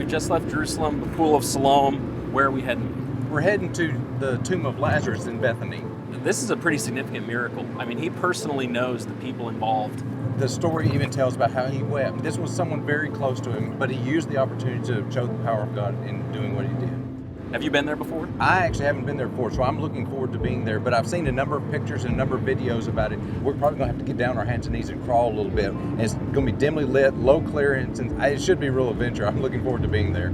We've just left Jerusalem, the Pool of Siloam. Where are we heading? We're heading to the tomb of Lazarus in Bethany. This is a pretty significant miracle. I mean, he personally knows the people involved. The story even tells about how he wept. This was someone very close to him, but he used the opportunity to show the power of God in doing what he did. Have you been there before? I actually haven't been there before, so I'm looking forward to being there, but I've seen a number of pictures and a number of videos about it. We're probably going to have to get down on our hands and knees and crawl a little bit. And it's going to be dimly lit, low clearance, and it should be a real adventure. I'm looking forward to being there.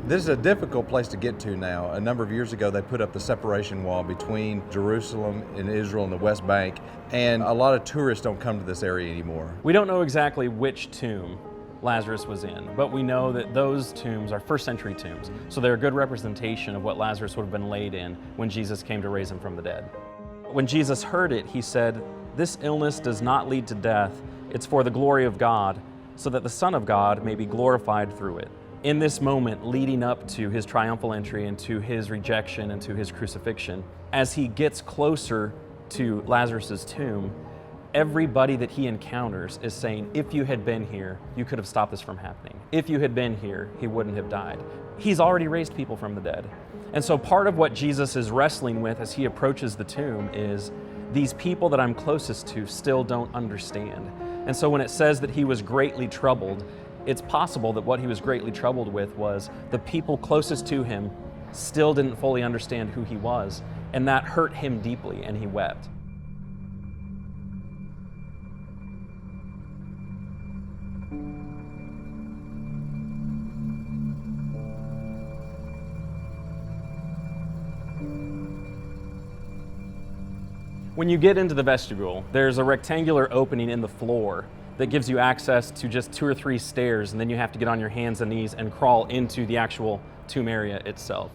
This is a difficult place to get to now. A number of years ago, they put up the separation wall between Jerusalem and Israel and the West Bank, and a lot of tourists don't come to this area anymore. We don't know exactly which tomb Lazarus was in, but we know that those tombs are first century tombs, so they're a good representation of what Lazarus would have been laid in when Jesus came to raise him from the dead. When Jesus heard it, he said, "This illness does not lead to death, it's for the glory of God, so that the Son of God may be glorified through it." In this moment leading up to his triumphal entry and to his rejection and to his crucifixion, as he gets closer to Lazarus' tomb, everybody that he encounters is saying, if you had been here, you could have stopped this from happening. If you had been here, he wouldn't have died. He's already raised people from the dead. And so part of what Jesus is wrestling with as he approaches the tomb is these people that I'm closest to still don't understand. And so when it says that he was greatly troubled, it's possible that what he was greatly troubled with was the people closest to him still didn't fully understand who he was, and that hurt him deeply, and he wept. When you get into the vestibule, there's a rectangular opening in the floor that gives you access to just 2 or 3 stairs, and then you have to get on your hands and knees and crawl into the actual tomb area itself.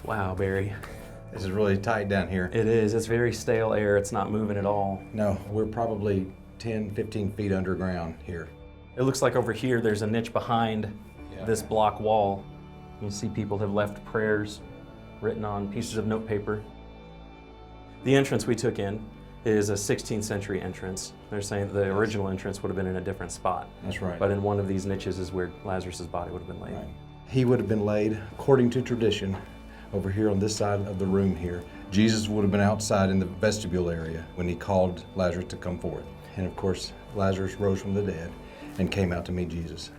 Wow, Barry. This is really tight down here. It is. It's very stale air. It's not moving at all. No, we're probably 10, 15 feet underground here. It looks like over here there's a niche behind this block wall. You see people have left prayers written on pieces of notepaper. The entrance we took in is a 16th century entrance. They're saying that the original entrance would have been in a different spot. That's right. But in one of these niches is where Lazarus' body would have been laid. Right. He would have been laid, according to tradition, over here on this side of the room here. Jesus would have been outside in the vestibule area when he called Lazarus to come forth. And of course, Lazarus rose from the dead and came out to meet Jesus.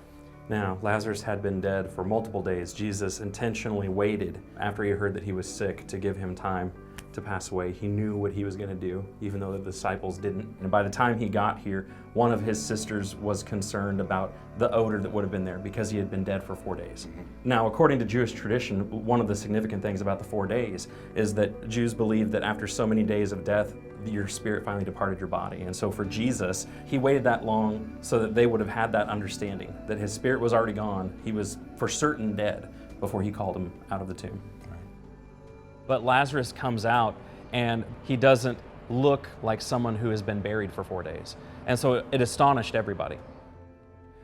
Now, Lazarus had been dead for multiple days. Jesus intentionally waited after he heard that he was sick to give him time to pass away. He knew what he was going to do, even though the disciples didn't. And by the time he got here, one of his sisters was concerned about the odor that would have been there because he had been dead for 4 days. Now, according to Jewish tradition, one of the significant things about the 4 days is that Jews believe that after so many days of death, your spirit finally departed your body. And so for Jesus, he waited that long so that they would have had that understanding, that his spirit was already gone. He was for certain dead before he called him out of the tomb. Right. But Lazarus comes out and he doesn't look like someone who has been buried for 4 days. And so it astonished everybody.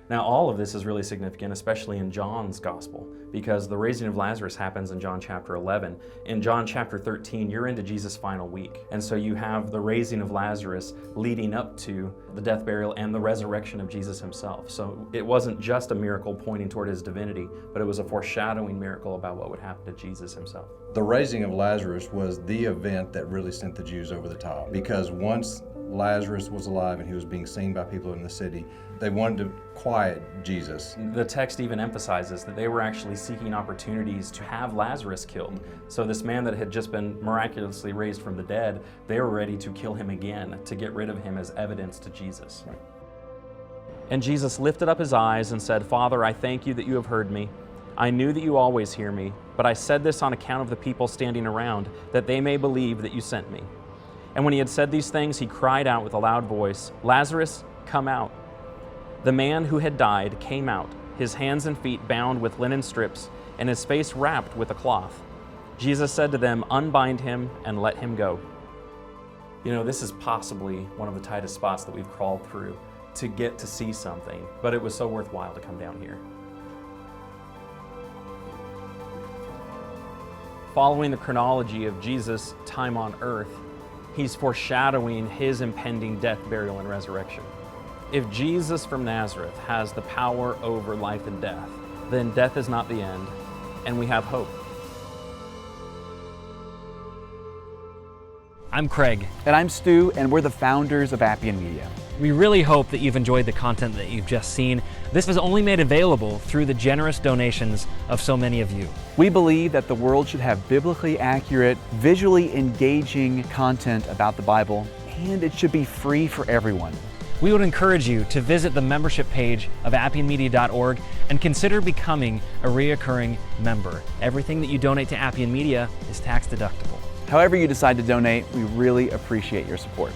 Now, all of this is really significant, especially in John's gospel, because the raising of Lazarus happens in John chapter 11. In John chapter 13, you're into Jesus' final week. And so you have the raising of Lazarus leading up to the death, burial, and the resurrection of Jesus himself. So it wasn't just a miracle pointing toward his divinity, but it was a foreshadowing miracle about what would happen to Jesus himself. The raising of Lazarus was the event that really sent the Jews over the top, because once Lazarus was alive and he was being seen by people in the city, they wanted to quiet Jesus. The text even emphasizes that they were actually seeking opportunities to have Lazarus killed. So this man that had just been miraculously raised from the dead, they were ready to kill him again, to get rid of him as evidence to Jesus. Right. And Jesus lifted up his eyes and said, "Father, I thank you that you have heard me. I knew that you always hear me, but I said this on account of the people standing around, that they may believe that you sent me." And when he had said these things, he cried out with a loud voice, "Lazarus, come out." The man who had died came out, his hands and feet bound with linen strips, and his face wrapped with a cloth. Jesus said to them, "Unbind him and let him go." You know, this is possibly one of the tightest spots that we've crawled through to get to see something, but it was so worthwhile to come down here. Following the chronology of Jesus' time on earth, he's foreshadowing his impending death, burial, and resurrection. If Jesus from Nazareth has the power over life and death, then death is not the end, and we have hope. I'm Craig. And I'm Stu, and we're the founders of Appian Media. We really hope that you've enjoyed the content that you've just seen. This was only made available through the generous donations of so many of you. We believe that the world should have biblically accurate, visually engaging content about the Bible, and it should be free for everyone. We would encourage you to visit the membership page of appianmedia.org and consider becoming a reoccurring member. Everything that you donate to Appian Media is tax deductible. However you decide to donate, we really appreciate your support.